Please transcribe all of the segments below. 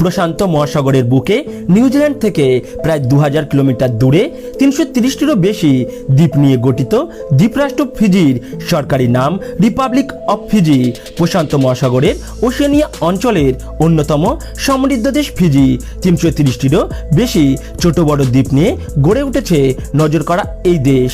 প্রশান্ত মহাসাগরের বুকে নিউজিল্যান্ড থেকে প্রায় 2000 কিলোমিটার দূরে 330টিরও বেশি দ্বীপ নিয়ে গঠিত দ্বীপরাষ্ট্র ফিজির সরকারি নাম রিপাবলিক অফ ফিজি। প্রশান্ত মহাসাগরের ওশেনিয়া অঞ্চলের অন্যতম সমৃদ্ধ দেশ ফিজি 330টিরও বেশি ছোট বড় দ্বীপ নিয়ে গড়ে উঠেছে নজর করা এই দেশ।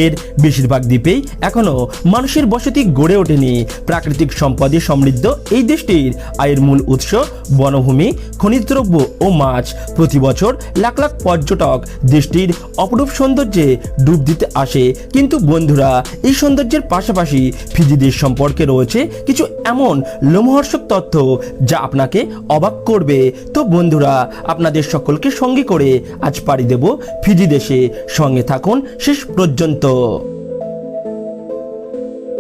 এর বেশিরভাগ দ্বীপেই এখনও মানুষের বসতি গড়ে ওঠেনি। প্রাকৃতিক সম্পদে সমৃদ্ধ এই দেশটির আয়ের মূল উৎস বনভূমি, খনিজ দ্রব্য ও মাছ। প্রতি বছর লাখ লাখ পর্যটক দেশটির অপরূপ সৌন্দর্যে ডুব দিতে আসে। কিন্তু বন্ধুরা, এই সৌন্দর্যের পাশাপাশি ফিজি দেশ সম্পর্কে রয়েছে কিছু এমন লোমহর্ষক তথ্য যা আপনাকে অবাক করবে। তো বন্ধুরা, আপনাদের সকলকে সঙ্গী করে আজ পাড়ি দেব ফিজি দেশে। সঙ্গে থাকুন শেষ পর্যন্ত।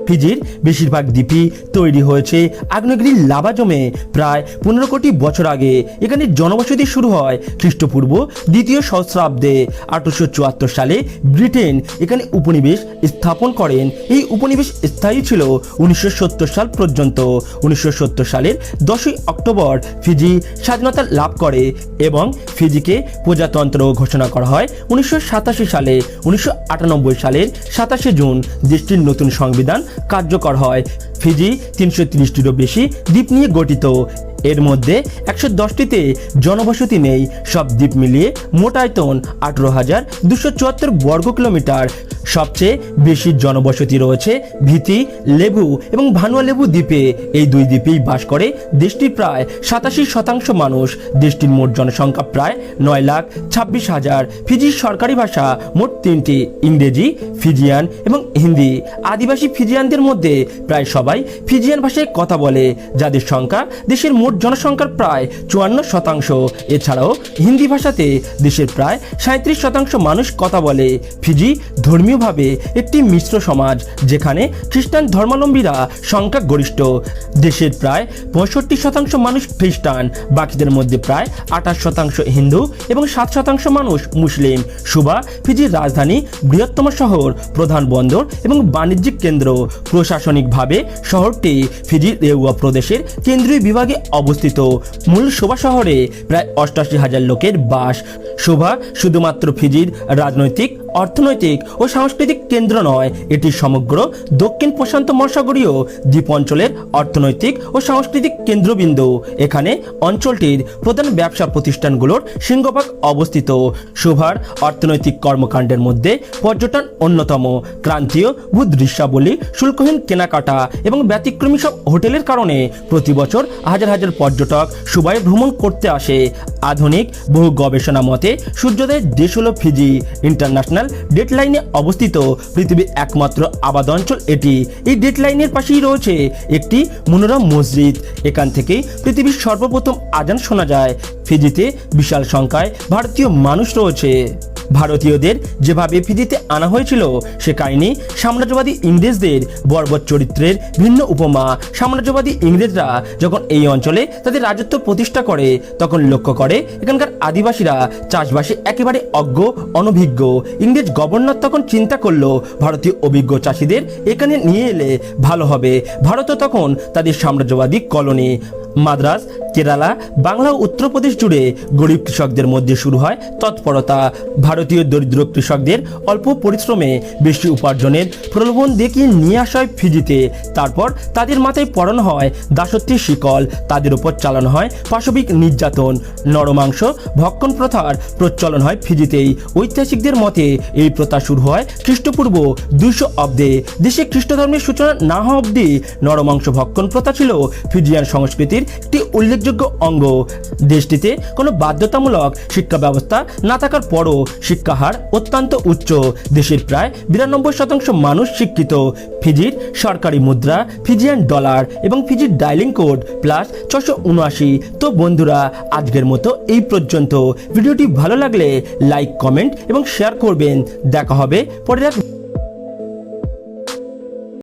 ফিজির বেশিরভাগ দ্বীপই তৈরি হয়েছে আগ্নেয়গিরির লাভা জমে প্রায় 15 কোটি বছর আগে। এখানে জনবসতি শুরু হয় খ্রিস্টপূর্ব 2য় সহস্রাব্দে। 1874 সালে ব্রিটেন এখানে উপনিবেশ স্থাপন করেন। এই উপনিবেশ স্থায়ী ছিল 1970 সাল পর্যন্ত। 1970 সালের 10ই অক্টোবর ফিজি স্বাধীনতা লাভ করে এবং ফিজিকে প্রজাতন্ত্র ঘোষণা করা হয় 1987 সালে। 1998 সালের 27 জুন দেশটির নতুন সংবিধান কার্যকর হয়। ফিজি 330টিরও বেশি দ্বীপ নিয়ে গঠিত। এর মধ্যে 110টিতে জনবসতি নেই। সব দ্বীপ মিলিয়ে মোট আয়তন 18,274 বর্গ কিলোমিটার। সবচেয়ে বেশি জনবসতি রয়েছে ভিতি, লেবু এবং ভানুয়ালেবু দ্বীপে। এই দুই দ্বীপেই বাস করে দেশটির প্রায় 87% মানুষ। দেশটির মোট জনসংখ্যা প্রায় 9,26,000। ফিজির সরকারি ভাষা মোট 3টি, ইংরেজি, ফিজিয়ান এবং হিন্দি। আদিবাসী ফিজিয়ানদের মধ্যে প্রায় সবাই ফিজিয়ান ভাষায় কথা বলে, যাদের সংখ্যা দেশের মোট জনসংখ্যার প্রায় 54%। এছাড়াও হিন্দি ভাষাতে দেশের প্রায় 37% মানুষ কথা বলে। ফিজি ধর্মীয়ভাবে একটি মিশ্র সমাজ, যেখানে খ্রিস্টান ধর্মাবলম্বীরা সংখ্যা গরিষ্ঠ। দেশের প্রায় 65% মানুষ খ্রিস্টান, বাকিদের মধ্যে প্রায় 28% হিন্দু এবং 7% মানুষ মুসলিম। সুবা ফিজির রাজধানী, বৃহত্তম শহর, প্রধান বন্দর এবং বাণিজ্যিক কেন্দ্র। প্রশাসনিকভাবে শহরটি ফিজির রেউয়া প্রদেশের কেন্দ্রীয় বিভাগে অবস্থিত। মূল সুবা শহরে প্রায় 88,000 লোকের বাস। সুবা শুধুমাত্র ফিজির রাজনৈতিক, অর্থনৈতিক ও সাংস্কৃতিক কেন্দ্র নয়, এটি সমগ্র দক্ষিণ প্রশান্ত মহাসাগরীয় দ্বীপ অঞ্চলের অর্থনৈতিক ও সাংস্কৃতিক কেন্দ্রবিন্দু। এখানে অঞ্চলটির প্রধান ব্যবসা প্রতিষ্ঠানগুলোর সিংহভাগ অবস্থিত। সুবার অর্থনৈতিক কর্মকাণ্ডের মধ্যে পর্যটন অন্যতম। ক্রান্তীয় ভূদৃশ্যাবলী, শুল্কহীন কেনাকাটা এবং ব্যতিক্রমী সব হোটেলের কারণে প্রতি বছর হাজার হাজার পর্যটক সুবায় ভ্রমণ করতে আসে। আধুনিক বহু গবেষণা মতে সূর্যোদয়ের দেশ হল ফিজি। ইন্টারন্যাশনাল ডেট লাইনে অবস্থিত পৃথিবীর একমাত্র আবাদ অঞ্চল এটি। এই ডেট লাইনের পাশেই রয়েছে একটি মনোরম মসজিদ। এখান থেকে পৃথিবীর সর্বপ্রথম আজান শোনা যায়। ফিজিতে বিশাল সংখ্যায় ভারতীয় মানুষ রয়েছে। ভারতীয়দের যেভাবে ফিজিতে আনা হয়েছিল সে কাহিনী সাম্রাজ্যবাদী ইংরেজদের বর্বর চরিত্রের ভিন্ন উপমা। সাম্রাজ্যবাদী ইংরেজরা যখন এই অঞ্চলে তাদের রাজত্ব প্রতিষ্ঠা করে, তখন লক্ষ্য করে এখানকার আদিবাসীরা চাষবাসে একেবারে অজ্ঞ, অনভিজ্ঞ। ইংরেজ গভর্নর তখন চিন্তা করলো ভারতীয় অভিজ্ঞ চাষিদের এখানে নিয়ে এলে ভালো হবে। ভারতও তখন তাদের সাম্রাজ্যবাদী কলোনি। মাদ্রাজ, কেরালা, বাংলা ও উত্তরপ্রদেশ জুড়ে গরিব কৃষকদের মধ্যে শুরু হয় তৎপরতা। ভারতীয় দরিদ্র কৃষকদের অল্প পরিশ্রমে বেশি উপার্জনের প্রলোভন দেখিয়ে নিয়ে আসা হয় ফিজিতে। তারপর তাদের মাথায় পরানো হয় দাসত্বের শিকল। তাদের উপর চালানো হয় পাশবিক নির্যাতন। নরমাংস ভক্ষণ প্রথার প্রচলন হয় ফিজিতেই। ঐতিহাসিকদের মতে এই প্রথা শুরু হয় খ্রিস্টপূর্ব 200 অব্দে। দেশে খ্রিস্ট ধর্মের সূচনা না হওয়া অব্দি নরমাংস ভক্ষণ প্রথা ছিল ফিজিয়ান সংস্কৃতির একটি উল্লেখযোগ্য অঙ্গ। দেশটিতে কোনো বাধ্যতামূলক শিক্ষা ব্যবস্থা না থাকার পরও শিক্ষা হার অত্যন্ত উচ্চ। দেশের প্রায় 92% মানুষ শিক্ষিত। ফিজির সরকারি মুদ্রা ফিজিয়ান ডলার এবং ফিজির ডায়ালিং কোড +679। তো বন্ধুরা, আজকের মতো এই পর্যন্ত। ভিডিওটি ভালো লাগলে লাইক, কমেন্ট এবং শেয়ার করবেন। দেখা হবে পরের